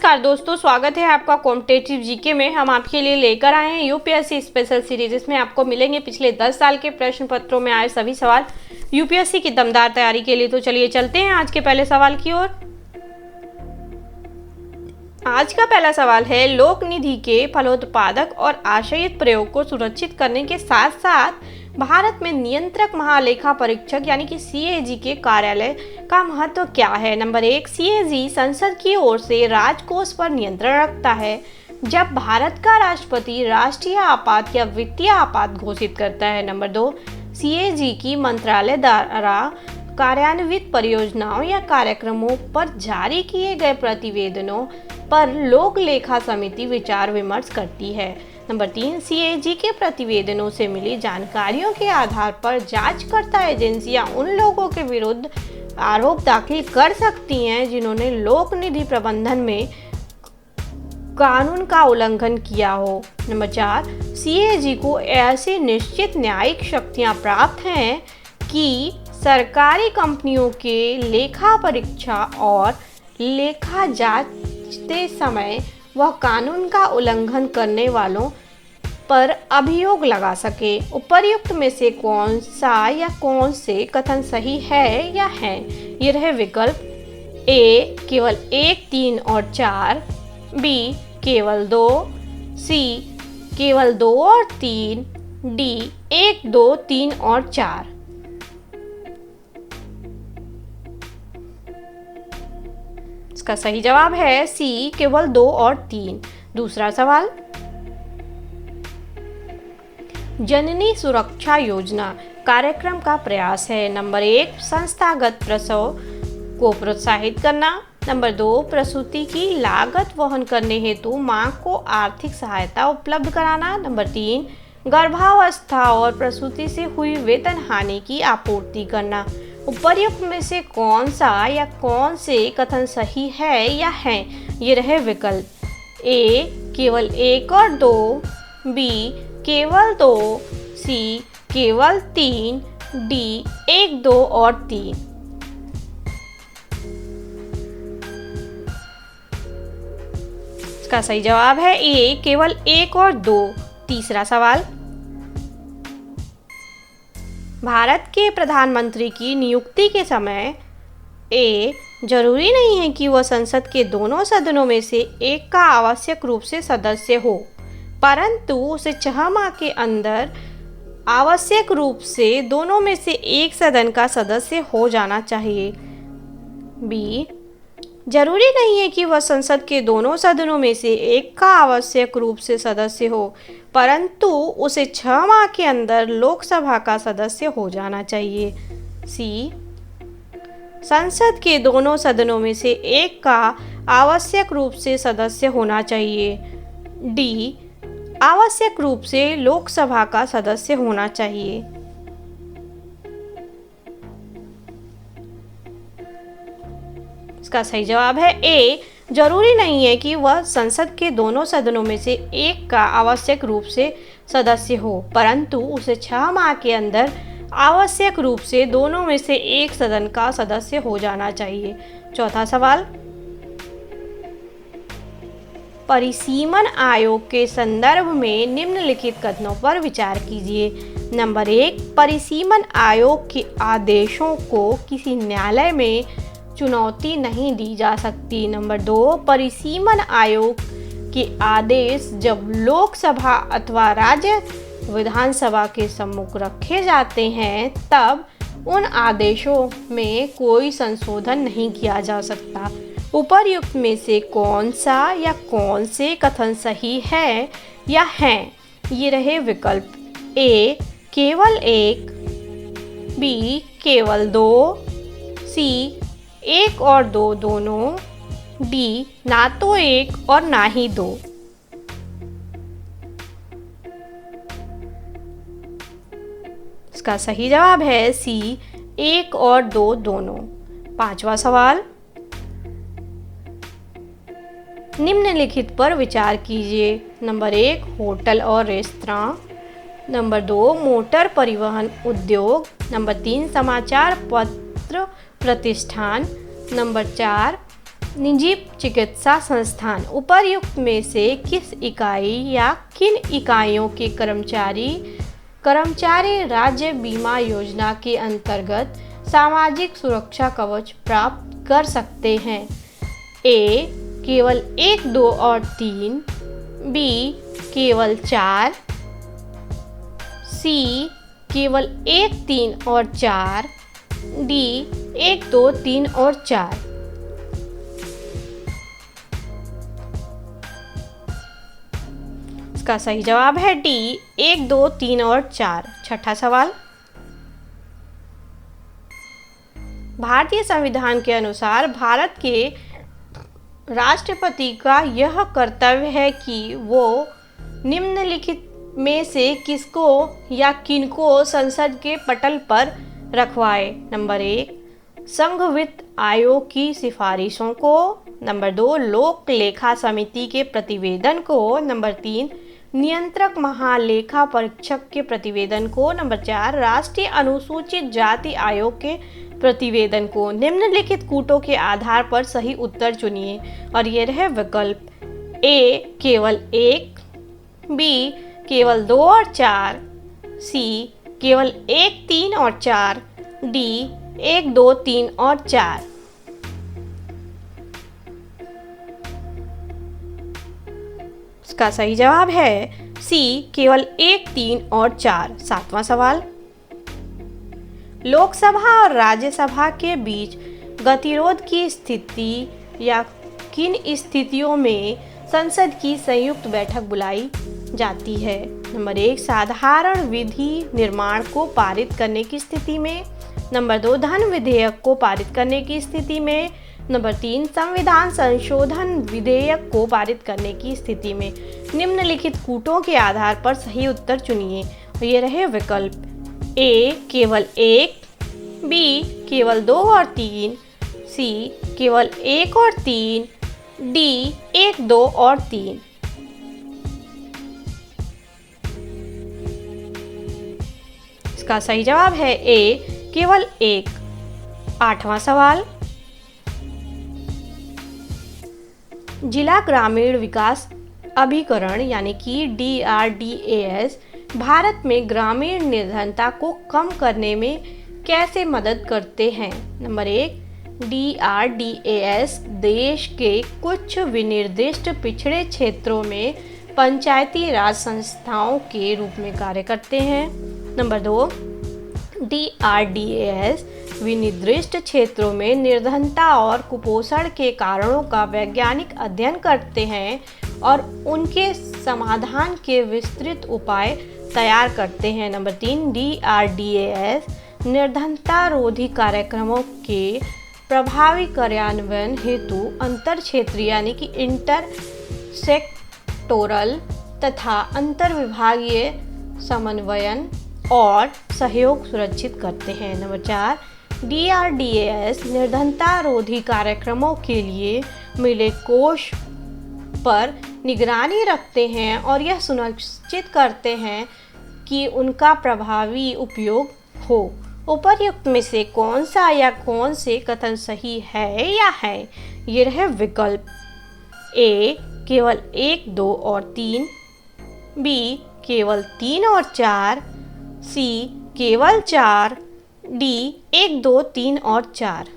नमस्कार दोस्तों, स्वागत है आपका कॉम्पिटिटिव जीके में। हम आपके लिए लेकर आए हैं यूपीएससी स्पेशल सीरीज। इसमें आपको मिलेंगे पिछले 10 साल के प्रश्न पत्रों में आए सभी सवाल यूपीएससी की दमदार तैयारी के लिए। तो चलिए चलते हैं आज के पहले सवाल की ओर। आज का पहला सवाल है, लोक निधि के फलोत्पादक और आशयित प्रयोग को सुरक्षित करने के साथ साथ भारत में नियंत्रक महालेखा परीक्षक यानी कि सीएजी के कार्यालय का महत्व क्या है। नंबर 1, सीएजी संसद की ओर से राजकोष पर नियंत्रण रखता है जब भारत का राष्ट्रपति राष्ट्रीय आपात या वित्तीय आपात घोषित करता है। नंबर 2, सीएजी की मंत्रालय द्वारा कार्यान्वित परियोजनाओं या कार्यक्रमों पर जारी किए गए प्रतिवेदनों पर लोक लेखा समिति विचार विमर्श करती है। नंबर 3, सीएजी के प्रतिवेदनों से मिली जानकारियों के आधार पर जांचकर्ता एजेंसियां उन लोगों के विरुद्ध आरोप दाखिल कर सकती हैं जिन्होंने लोक निधि प्रबंधन में कानून का उल्लंघन किया हो। नंबर 4, सीएजी को ऐसी निश्चित न्यायिक शक्तियां प्राप्त हैं कि सरकारी कंपनियों के लेखा परीक्षा और लेखा जांचते समय वह कानून का उल्लंघन करने वालों पर अभियोग लगा सके। उपर्युक्त में से कौन सा या कौन से कथन सही है या है? ये रहे विकल्प। ए केवल 1, 3 और 4, बी केवल 2, सी केवल 2 और 3, डी 1, 2, 3 और 4। इसका सही जवाब है सी केवल 2 और 3। दूसरा सवाल, जननी सुरक्षा योजना कार्यक्रम का प्रयास है। नंबर 1, संस्थागत प्रसव को प्रोत्साहित करना। नंबर 2, प्रसूति की लागत वहन करने हेतु मां को आर्थिक सहायता उपलब्ध कराना। नंबर 3, गर्भावस्था और प्रसूति से हुई वेतन हानि की आपूर्ति करना। उपर्युक्त में से कौन सा या कौन से कथन सही है या है? ये रहे विकल्प। ए केवल 1 और 2, बी केवल 2, सी केवल 3, डी 1, 2 और 3। इसका सही जवाब है ए केवल 1 और 2। तीसरा सवाल, भारत के प्रधानमंत्री की नियुक्ति के समय ए जरूरी नहीं है कि वह संसद के दोनों सदनों में से एक का आवश्यक रूप से सदस्य हो, परंतु उसे 6 माह के अंदर आवश्यक रूप से दोनों में से एक सदन का सदस्य हो जाना चाहिए। बी जरूरी नहीं है कि वह संसद के दोनों सदनों में से एक का आवश्यक रूप से सदस्य हो, परंतु उसे 6 माह के अंदर लोकसभा का सदस्य हो जाना चाहिए। सी संसद के दोनों सदनों में से एक का आवश्यक रूप से सदस्य होना चाहिए। डी आवश्यक रूप से लोकसभा का सदस्य होना चाहिए। इसका सही जवाब है ए जरूरी नहीं है कि वह संसद के दोनों सदनों में से एक का आवश्यक रूप से सदस्य हो, परंतु उसे 6 माह के अंदर आवश्यक रूप से दोनों में से एक सदन का सदस्य हो जाना चाहिए। चौथा सवाल, परिसीमन आयोग के संदर्भ में निम्नलिखित कथनों पर विचार कीजिए। नंबर 1, परिसीमन आयोग के आदेशों को किसी न्यायालय में चुनौती नहीं दी जा सकती। नंबर 2, परिसीमन आयोग के आदेश जब लोकसभा अथवा राज्य विधानसभा के सम्मुख रखे जाते हैं तब उन आदेशों में कोई संशोधन नहीं किया जा सकता। उपर्युक्त में से कौन सा या कौन से कथन सही है या हैं? ये रहे विकल्प। ए केवल 1, बी केवल 2, सी 1 और 2 दोनों, डी ना तो 1 और ना ही 2। इसका सही जवाब है सी 1 और 2 दोनों। पांचवा सवाल, निम्नलिखित पर विचार कीजिए। नंबर 1, होटल और रेस्तरां। नंबर 2, मोटर परिवहन उद्योग। नंबर 3, समाचार पत्र प्रतिष्ठान। नंबर 4, निजी चिकित्सा संस्थान उपर्युक्त में से किस इकाई या किन इकाइयों के कर्मचारी राज्य बीमा योजना के अंतर्गत सामाजिक सुरक्षा कवच प्राप्त कर सकते हैं? ए केवल 1, 2 और 3, बी केवल 4, सी केवल 1, 3 और 4, डी 1, 2, 3 और 4। इसका सही जवाब है डी 1, 2, 3 और 4। छठा सवाल, भारतीय संविधान के अनुसार भारत के राष्ट्रपति का यह कर्तव्य है कि वो निम्नलिखित में से किसको या किनको संसद के पटल पर रखवाए? नंबर 1, संघ वित्त आयोग की सिफारिशों को। नंबर 2, लोक लेखा समिति के प्रतिवेदन को। नंबर 3, नियंत्रक महालेखा परीक्षक के प्रतिवेदन को। नंबर 4, राष्ट्रीय अनुसूचित जाति आयोग के प्रतिवेदन को। निम्नलिखित कूटों के आधार पर सही उत्तर चुनिए और ये रहे विकल्प। ए केवल 1, बी केवल 2 और 4, सी केवल 1, 3 और 4, डी 1, 2, 3 और 4। इसका सही जवाब है सी केवल 1, 3 और 4। सातवां सवाल, लोकसभा और राज्यसभा के बीच गतिरोध की स्थिति या किन स्थितियों में संसद की संयुक्त बैठक बुलाई जाती है? नंबर 1, साधारण विधि निर्माण को पारित करने की स्थिति में। नंबर 2, धन विधेयक को पारित करने की स्थिति में। नंबर 3, संविधान संशोधन विधेयक को पारित करने की स्थिति में। निम्नलिखित कूटों के आधार पर सही उत्तर चुनिए और ये रहे विकल्प। ए केवल 1, बी केवल 2 और 3, सी केवल 1 और 3, डी 1, 2 और 3। इसका सही जवाब है ए केवल 1। आठवां सवाल, जिला ग्रामीण विकास अभिकरण यानी कि DRDAS भारत में ग्रामीण निर्धनता को कम करने में कैसे मदद करते हैं? नंबर 1, DRDAS देश के कुछ विनिर्दिष्ट पिछड़े क्षेत्रों में पंचायती राज संस्थाओं के रूप में कार्य करते हैं। नंबर 2, DRDAS विनिर्दिष्ट क्षेत्रों में निर्धनता और कुपोषण के कारणों का वैज्ञानिक अध्ययन करते हैं और उनके समाधान के विस्तृत उपाय तैयार करते हैं। नंबर 3, DRDAS निर्धनता रोधी कार्यक्रमों के प्रभावी कार्यान्वयन हेतु अंतर क्षेत्रीय यानी कि इंटर सेक्टोरल तथा अंतर विभागीय समन्वयन और सहयोग सुरक्षित करते हैं। नंबर 4, DRDAS निर्धनता रोधी कार्यक्रमों के लिए मिले कोष पर निगरानी रखते हैं और यह सुनिश्चित करते हैं कि उनका प्रभावी उपयोग हो। उपर्युक्त में से कौन सा या कौन से कथन सही है या है? ये रहे विकल्प। ए केवल 1, 2 और 3, बी केवल 3 और 4, सी केवल 4, डी 1, 2, 3 और 4।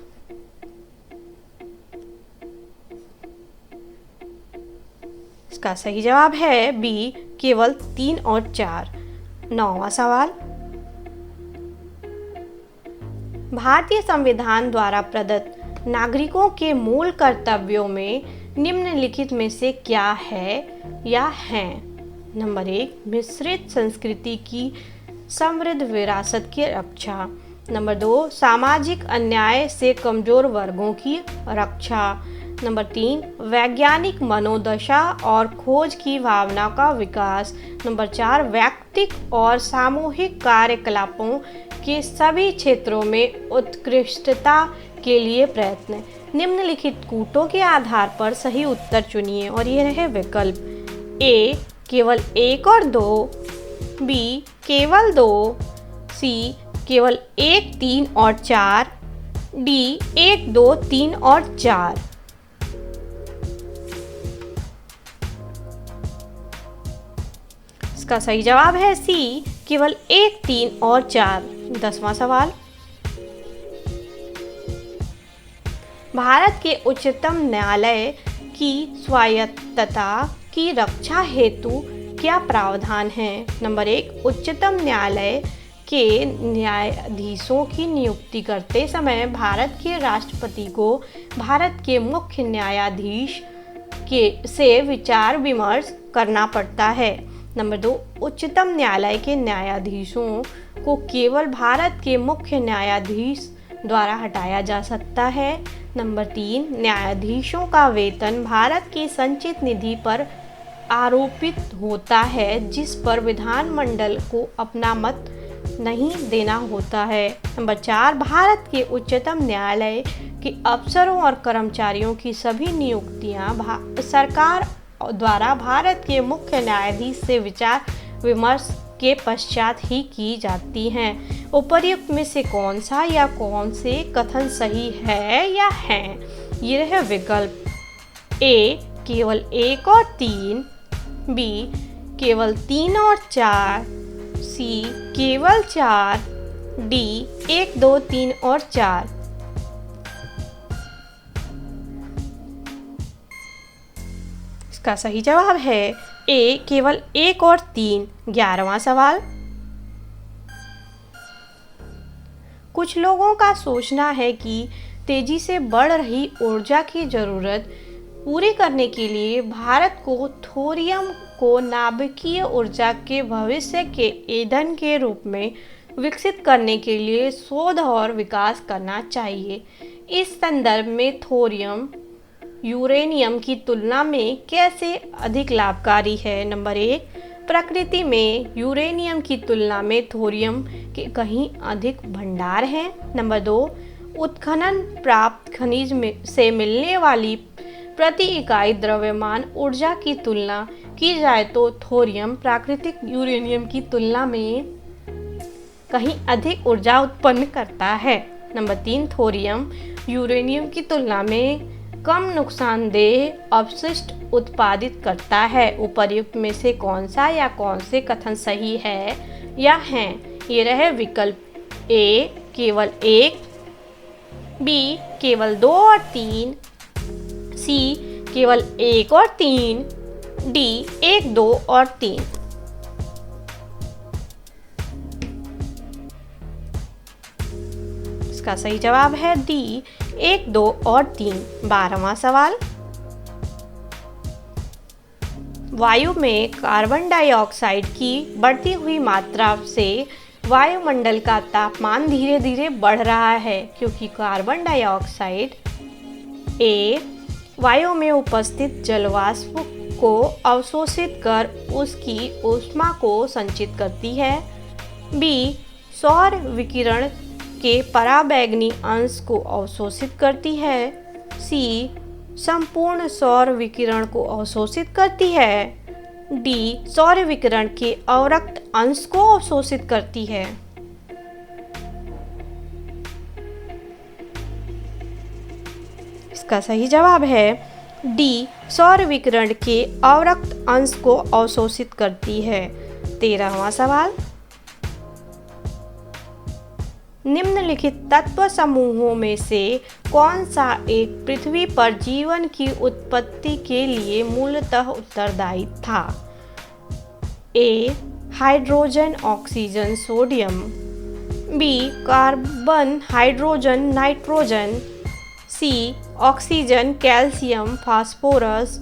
इसका सही जवाब है बी केवल 3 और 4। 9वां सवाल, भारतीय संविधान द्वारा प्रदत्त नागरिकों के मूल कर्तव्यों में निम्नलिखित में से क्या है या हैं? नंबर 1, मिश्रित संस्कृति की समृद्ध विरासत की रक्षा। नंबर 2, सामाजिक अन्याय से कमजोर वर्गों की रक्षा। नंबर 3, वैज्ञानिक मनोदशा और खोज की भावना का विकास। नंबर 4, व्यक्तिक और सामूहिक कार्यकलापों के सभी क्षेत्रों में उत्कृष्टता के लिए प्रयत्न। निम्नलिखित कूटों के आधार पर सही उत्तर चुनिए और ये रहे विकल्प। ए केवल 1 और 2, बी केवल 2, सी केवल 1, 3 और 4, डी 1, 2, 3 और 4। इसका सही जवाब है सी, केवल 1, 3 और 4। 10वां सवाल, भारत के उच्चतम न्यायालय की स्वायत्तता की रक्षा हेतु क्या प्रावधान है? नंबर 1, उच्चतम न्यायालय के न्यायाधीशों की नियुक्ति करते समय भारत के राष्ट्रपति को भारत के मुख्य न्यायाधीश से विचार विमर्श करना पड़ता है। नंबर 2, उच्चतम न्यायालय के न्यायाधीशों को केवल भारत के मुख्य न्यायाधीश द्वारा हटाया जा सकता है। नंबर 3, न्यायाधीशों का वेतन भारत की संचित निधि पर आरोपित होता है, जिस पर विधानमंडल को अपना मत नहीं देना होता है। नंबर 4, भारत के उच्चतम न्यायालय के अफसरों और कर्मचारियों की सभी नियुक्तियां सरकार द्वारा भारत के मुख्य न्यायाधीश से विचार विमर्श के पश्चात ही की जाती हैं। उपर्युक्त में से कौन सा या कौन से कथन सही है या हैं? ये रहे विकल्प ए, केवल 1 और 3, बी, केवल 3 और 4, सी, केवल 4, डी, 1, 2, 3 और 4। इसका सही जवाब है ए, केवल 1 और 3। 11वां सवाल, कुछ लोगों का सोचना है कि तेजी से बढ़ रही ऊर्जा की जरूरत पूरी करने के लिए भारत को थोरियम को नाभिकीय ऊर्जा के भविष्य के ईंधन के रूप में विकसित करने के लिए शोध और विकास करना चाहिए। इस संदर्भ में थोरियम यूरेनियम की तुलना में कैसे अधिक लाभकारी है? नंबर 1, प्रकृति में यूरेनियम की तुलना में थोरियम के कहीं अधिक भंडार हैं। नंबर 2, उत्खनन प्राप्त खनिज से मिलने वाली प्रति इकाई द्रव्यमान ऊर्जा की तुलना की जाए तो थोरियम प्राकृतिक यूरेनियम की तुलना में कहीं अधिक ऊर्जा उत्पन्न करता है। नंबर 3, थोरियम यूरेनियम की तुलना में कम नुकसानदेह अपशिष्ट उत्पादित करता है। उपर्युक्त में से कौन सा या कौन से कथन सही है या हैं? ये रहे विकल्प ए, केवल 1, बी, केवल 2 और 3, सी, केवल 1 और 3, डी, 1, 2 और 3। इसका सही जवाब है डी, 1, 2 और 3। 12वां सवाल, वायु में कार्बन डाइऑक्साइड की बढ़ती हुई मात्रा से वायुमंडल का तापमान धीरे धीरे बढ़ रहा है, क्योंकि कार्बन डाइऑक्साइड ए, वायु में उपस्थित जलवाष्प को अवशोषित कर उसकी ऊष्मा को संचित करती है, बी, सौर विकिरण के पराबैंगनी अंश को अवशोषित करती है, सी, संपूर्ण सौर विकिरण को अवशोषित करती है, डी, सौर विकिरण के अवरक्त अंश को अवशोषित करती है। इसका सही जवाब है डी, सौर विकिरण के अवरक्त अंश को अवशोषित करती है। 13वां सवाल, निम्नलिखित तत्व समूहों में से कौन सा एक पृथ्वी पर जीवन की उत्पत्ति के लिए मूलतः उत्तरदायी था? A, hydrogen, oxygen, sodium, B, carbon, hydrogen, nitrogen, C, oxygen, calcium, phosphorus,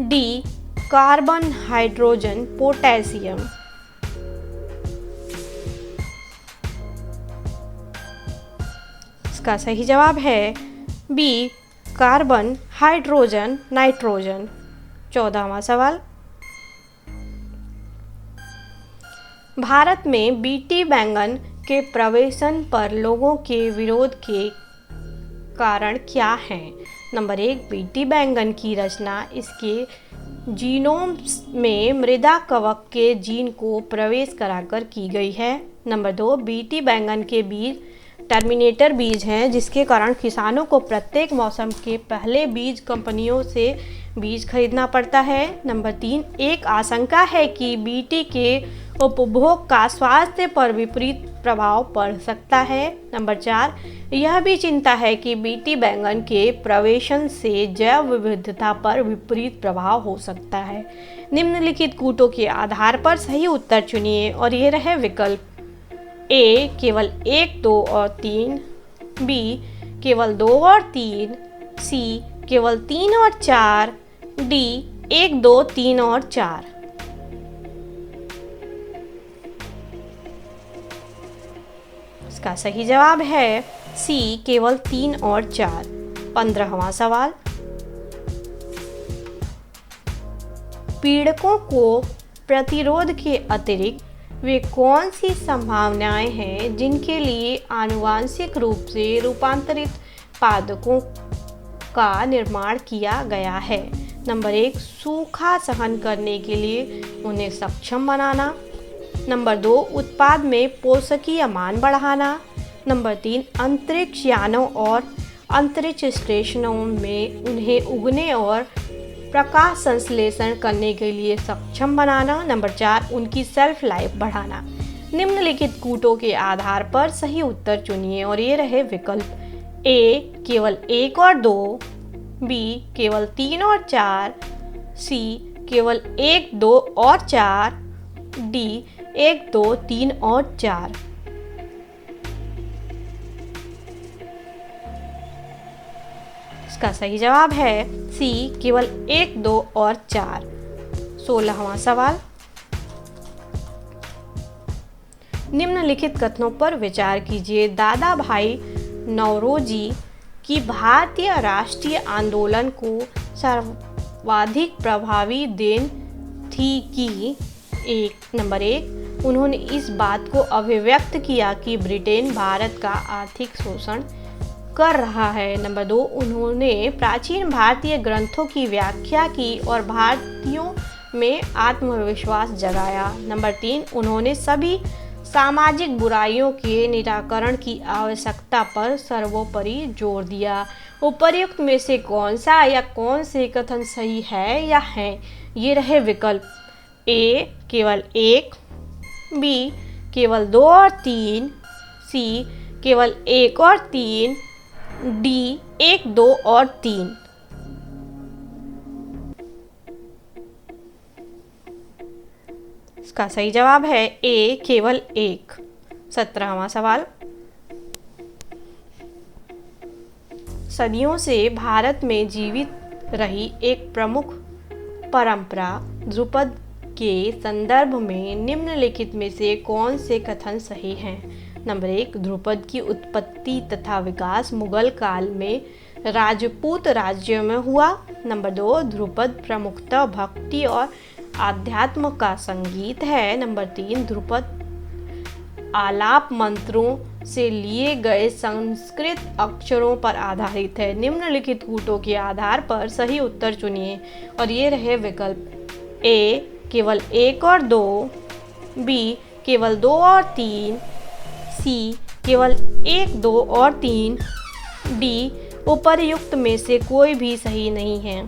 D, carbon, hydrogen, potassium. इसका सही जवाब है बी, कार्बन, हाइड्रोजन, नाइट्रोजन। 14वां सवाल, भारत में बीटी बैंगन के प्रवेशन पर लोगों के विरोध के कारण क्या हैं? नंबर 1, बीटी बैंगन की रचना इसके जीनोम में मृदा कवक के जीन को प्रवेश कराकर की गई है। नंबर 2, बीटी बैंगन के बीज टर्मिनेटर बीज हैं, जिसके कारण किसानों को प्रत्येक मौसम के पहले बीज कंपनियों से बीज खरीदना पड़ता है। नंबर 3, एक आशंका है कि बीटी के उपभोग का स्वास्थ्य पर विपरीत प्रभाव पड़ सकता है। नंबर 4, यह भी चिंता है कि बीटी बैंगन के प्रवेशन से जैव विविधता पर विपरीत प्रभाव हो सकता है। निम्नलिखित कूटों के आधार पर सही उत्तर चुनिए और ये रहे विकल्प। ए केवल 1, 2 और 3, बी केवल 2 और 3, सी केवल 3 और 4, डी 1, 2, 3 और 4। इसका सही जवाब है सी केवल 3 और 4। 15वां सवाल, पीड़कों को प्रतिरोध के अतिरिक्त वे कौन सी संभावनाएं हैं जिनके लिए आनुवांशिक रूप से रूपांतरित पादपों का निर्माण किया गया है। नंबर 1, सूखा सहन करने के लिए उन्हें सक्षम बनाना। नंबर 2, उत्पाद में पोषकीय मान बढ़ाना। नंबर 3, अंतरिक्ष यानों और अंतरिक्ष स्टेशनों में उन्हें उगने और प्रकाश संश्लेषण करने के लिए सक्षम बनाना। नंबर 4, उनकी सेल्फ लाइफ बढ़ाना। निम्नलिखित कूटों के आधार पर सही उत्तर चुनिए और ये रहे विकल्प। ए केवल 1 और 2, बी केवल 3 और 4, सी केवल 1, 2 और 4, डी 1, 2, 3 और 4। इसका सही जवाब है सी केवल 1, 2 और 4। 16वां सवाल, निम्नलिखित कथनों पर विचार कीजिए। दादा भाई नौरोजी की भारतीय राष्ट्रीय आंदोलन को सर्वाधिक प्रभावी देन थी कि नंबर 1, उन्होंने इस बात को अभिव्यक्त किया कि ब्रिटेन भारत का आर्थिक शोषण कर रहा है। नंबर 2, उन्होंने प्राचीन भारतीय ग्रंथों की व्याख्या की और भारतीयों में आत्मविश्वास जगाया। नंबर 3, उन्होंने सभी सामाजिक बुराइयों के निराकरण की आवश्यकता पर सर्वोपरि जोर दिया। उपर्युक्त में से कौन सा या कौन से कथन सही है या हैं? ये रहे विकल्प। ए केवल 1, बी केवल 2 और 3, सी केवल 1 और 3, डी 1, 2 और 3। इसका सही जवाब है ए केवल 1। 17वां सवाल, सदियों से भारत में जीवित रही एक प्रमुख परंपरा ध्रुपद के संदर्भ में निम्नलिखित में से कौन से कथन सही हैं? नंबर 1, ध्रुपद की उत्पत्ति तथा विकास मुगल काल में राजपूत राज्य में हुआ। नंबर 2, ध्रुपद प्रमुखतः भक्ति और आध्यात्म का संगीत है। नंबर 3, ध्रुपद आलाप मंत्रों से लिए गए संस्कृत अक्षरों पर आधारित है। निम्नलिखित कूटों के आधार पर सही उत्तर चुनिए और ये रहे विकल्प। ए केवल 1 और 2, बी केवल 2 और 3, सी केवल 1, 2 और 3, डी उपर्युक्त में से कोई भी सही नहीं है।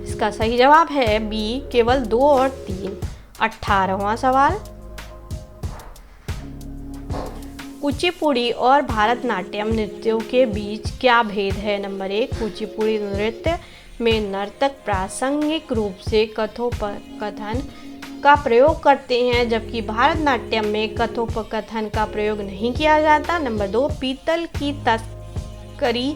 इसका सही जवाब है बी केवल 2 और 3। 18वां सवाल, कुचिपुड़ी और भरतनाट्यम नृत्यों के बीच क्या भेद है? नंबर 1, कुचिपुड़ी नृत्य में नर्तक प्रासंगिक रूप से कथोपकथन का प्रयोग करते हैं, जबकि भरतनाट्यम में कथोपकथन का प्रयोग नहीं किया जाता। नंबर 2, पीतल की तस्करी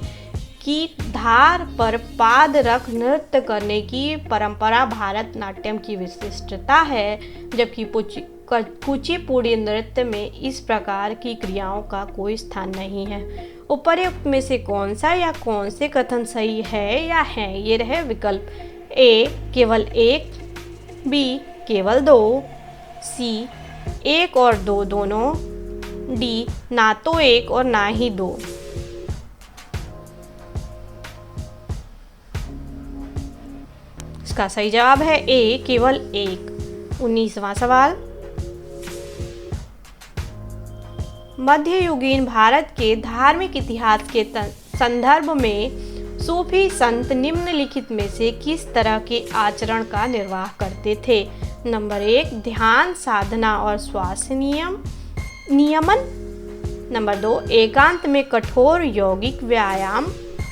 की धार पर पाद रख नृत्य करने की परंपरा भरतनाट्यम की विशिष्टता है, जबकि कुचिपुड़ी नृत्य में इस प्रकार की क्रियाओं का कोई स्थान नहीं है। उपर्युक्त में से कौन सा या कौन से कथन सही है या हैं? ये रहे विकल्प। ए केवल 1, बी केवल 2, सी 1 और 2 दोनों, डी ना तो 1 और ना ही 2। इसका सही जवाब है ए केवल 1। 19वां सवाल, मध्ययुगीन भारत के धार्मिक इतिहास के संदर्भ में सूफी संत निम्नलिखित में से किस तरह के आचरण का निर्वाह करते थे? नंबर 1, ध्यान, साधना और श्वास नियमन। नंबर 2, एकांत में कठोर यौगिक व्यायाम।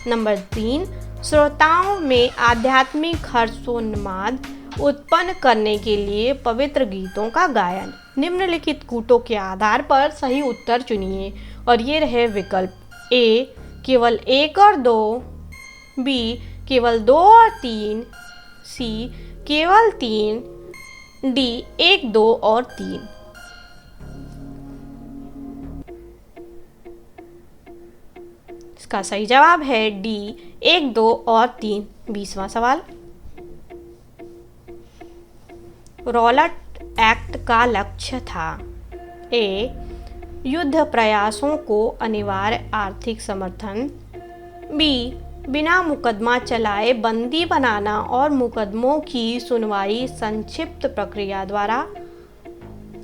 नंबर 3, श्रोताओं में आध्यात्मिक हर्षोन्माद उत्पन्न करने के लिए पवित्र गीतों का गायन। निम्नलिखित कूटों के आधार पर सही उत्तर चुनिए और ये रहे विकल्प। ए केवल 1 और 2, बी केवल 2 और 3, सी केवल 3, डी 1, 2 और 3। इसका सही जवाब है डी 1, 2 और 3। 20वां सवाल, रॉलेट एक्ट का लक्ष्य था? ए युद्ध प्रयासों को अनिवार्य आर्थिक समर्थन। बी बिना मुकदमा चलाए बंदी बनाना और मुकदमों की सुनवाई संक्षिप्त प्रक्रिया द्वारा।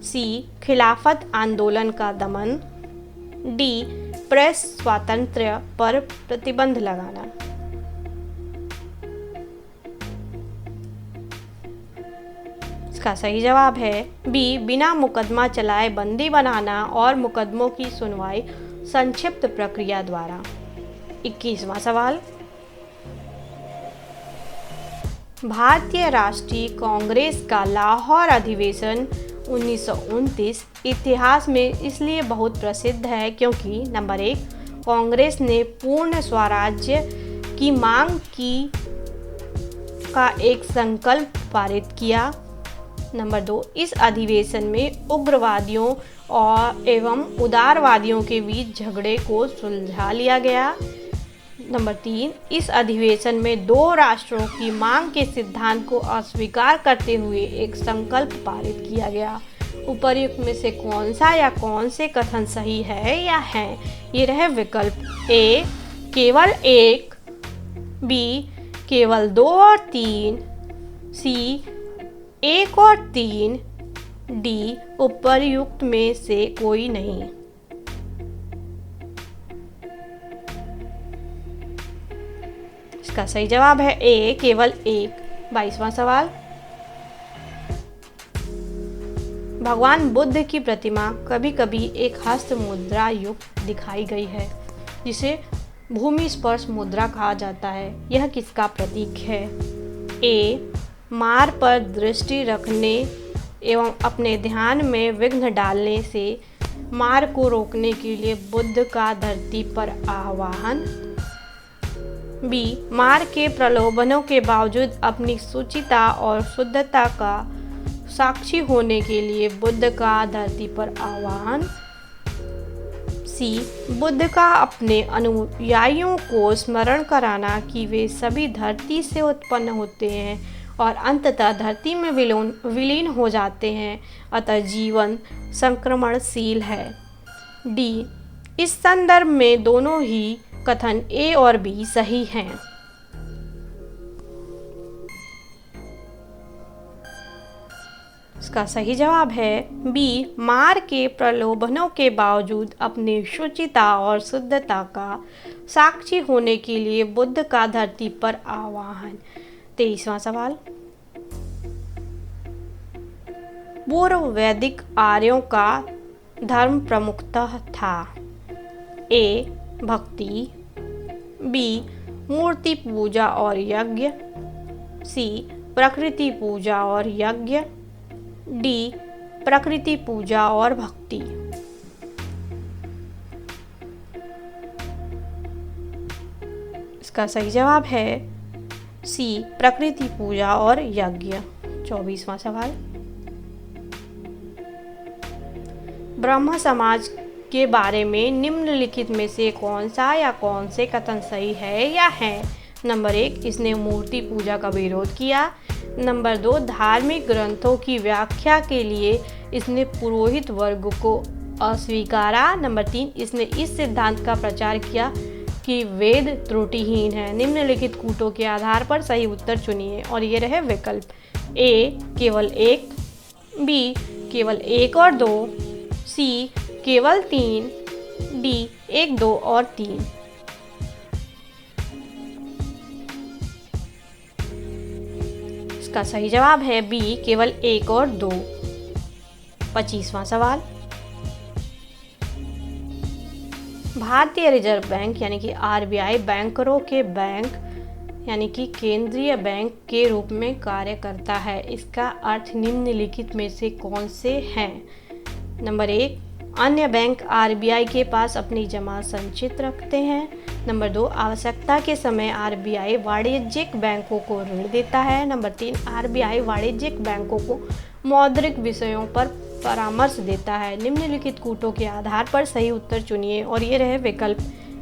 सी खिलाफत आंदोलन का दमन। डी प्रेस स्वातंत्र्य पर प्रतिबंध लगाना। इसका सही जवाब है बी बिना मुकदमा चलाए बंदी बनाना और मुकदमों की सुनवाई संक्षिप्त प्रक्रिया द्वारा। 21वां सवाल, भारतीय राष्ट्रीय कांग्रेस का लाहौर अधिवेशन 1929 इतिहास में इसलिए बहुत प्रसिद्ध है क्योंकि नंबर 1, कांग्रेस ने पूर्ण स्वराज्य की मांग का एक संकल्प पारित किया। नंबर 2, इस अधिवेशन में उग्रवादियों एवं उदारवादियों के बीच झगड़े को सुलझा लिया गया। नंबर 3, इस अधिवेशन में 2 राष्ट्रों की मांग के सिद्धांत को अस्वीकार करते हुए एक संकल्प पारित किया गया। उपर्युक्त में से कौन सा या कौन से कथन सही है या है? ये रहे विकल्प। ए केवल 1, बी केवल 2 और 3, सी 1 और 3, डी उपर्युक्त में से कोई नहीं। इसका सही जवाब है ए केवल 1। 22वां सवाल, भगवान बुद्ध की प्रतिमा कभी कभी एक हस्त मुद्रा युक्त दिखाई गई है जिसे भूमि स्पर्श मुद्रा कहा जाता है। यह किसका प्रतीक है? ए मार पर दृष्टि रखने एवं अपने ध्यान में विघ्न डालने से मार को रोकने के लिए बुद्ध का धरती पर आह्वान। बी मार के प्रलोभनों के बावजूद अपनी शुचिता और शुद्धता का साक्षी होने के लिए बुद्ध का धरती पर आह्वान। सी बुद्ध का अपने अनुयायियों को स्मरण कराना कि वे सभी धरती से उत्पन्न होते हैं और अंततः धरती में विलीन हो जाते हैं, अतः जीवन संक्रमणशील है। डी इस संदर्भ में दोनों ही कथन ए और बी सही हैं। इसका सही जवाब है बी मार के प्रलोभनों के बावजूद अपनी शुचिता और शुद्धता का साक्षी होने के लिए बुद्ध का धरती पर आह्वान। 23वां सवाल, पूर्व वैदिक आर्यों का धर्म प्रमुखतः था? ए भक्ति, बी मूर्ति पूजा और यज्ञ, सी प्रकृति पूजा और यज्ञ, डी प्रकृति पूजा और भक्ति। इसका सही जवाब है सी प्रकृति पूजा और यज्ञ। 24वां सवाल, ब्रह्म समाज के बारे में निम्नलिखित में से कौन सा या कौन से कथन सही है या है? नंबर 1, इसने मूर्ति पूजा का विरोध किया। नंबर 2, धार्मिक ग्रंथों की व्याख्या के लिए इसने पुरोहित वर्ग को अस्वीकारा। नंबर 3, इसने इस सिद्धांत का प्रचार किया कि वेद त्रुटिहीन है। निम्नलिखित कूटों के आधार पर सही उत्तर चुनिए और ये रहे विकल्प। ए केवल 1, बी केवल 1 और 2, सी केवल 3, डी 1, 2 और 3। इसका सही जवाब है बी केवल 1 और 2। 25वां सवाल, भारतीय रिजर्व बैंक यानी कि आरबीआई बैंकरों के बैंक यानी कि केंद्रीय बैंक के रूप में कार्य करता है। इसका अर्थ निम्नलिखित में से कौन से हैं? नंबर 1, अन्य बैंक आरबीआई के पास अपनी जमा संचित रखते हैं। नंबर 2, आवश्यकता के समय आरबीआई वाणिज्यिक बैंकों को ऋण देता है। नंबर 3, आरबीआई वाणिज्यिक बैंकों को मौद्रिक विषयों पर परामर्श देता है। निम्नलिखित कूटों के आधार पर सही उत्तर चुनिए और ये रहे विकल्प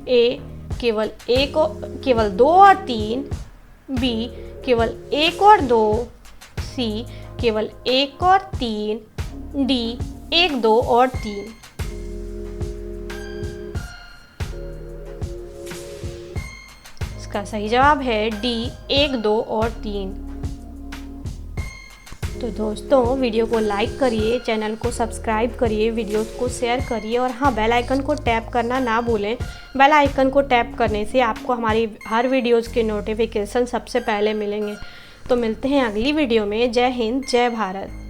ए केवल 2 और 3, बी केवल 1 और 2, सी केवल 1 और 3, डी 1, 2 और 3। इसका सही जवाब है डी 1, 2 और 3। तो दोस्तों, वीडियो को लाइक करिए, चैनल को सब्सक्राइब करिए, वीडियोस को शेयर करिए और हाँ, बेल आइकन को टैप करना ना भूलें। बेल आइकन को टैप करने से आपको हमारी हर वीडियोस के नोटिफिकेशन सबसे पहले मिलेंगे। तो मिलते हैं अगली वीडियो में। जय हिंद, जय भारत।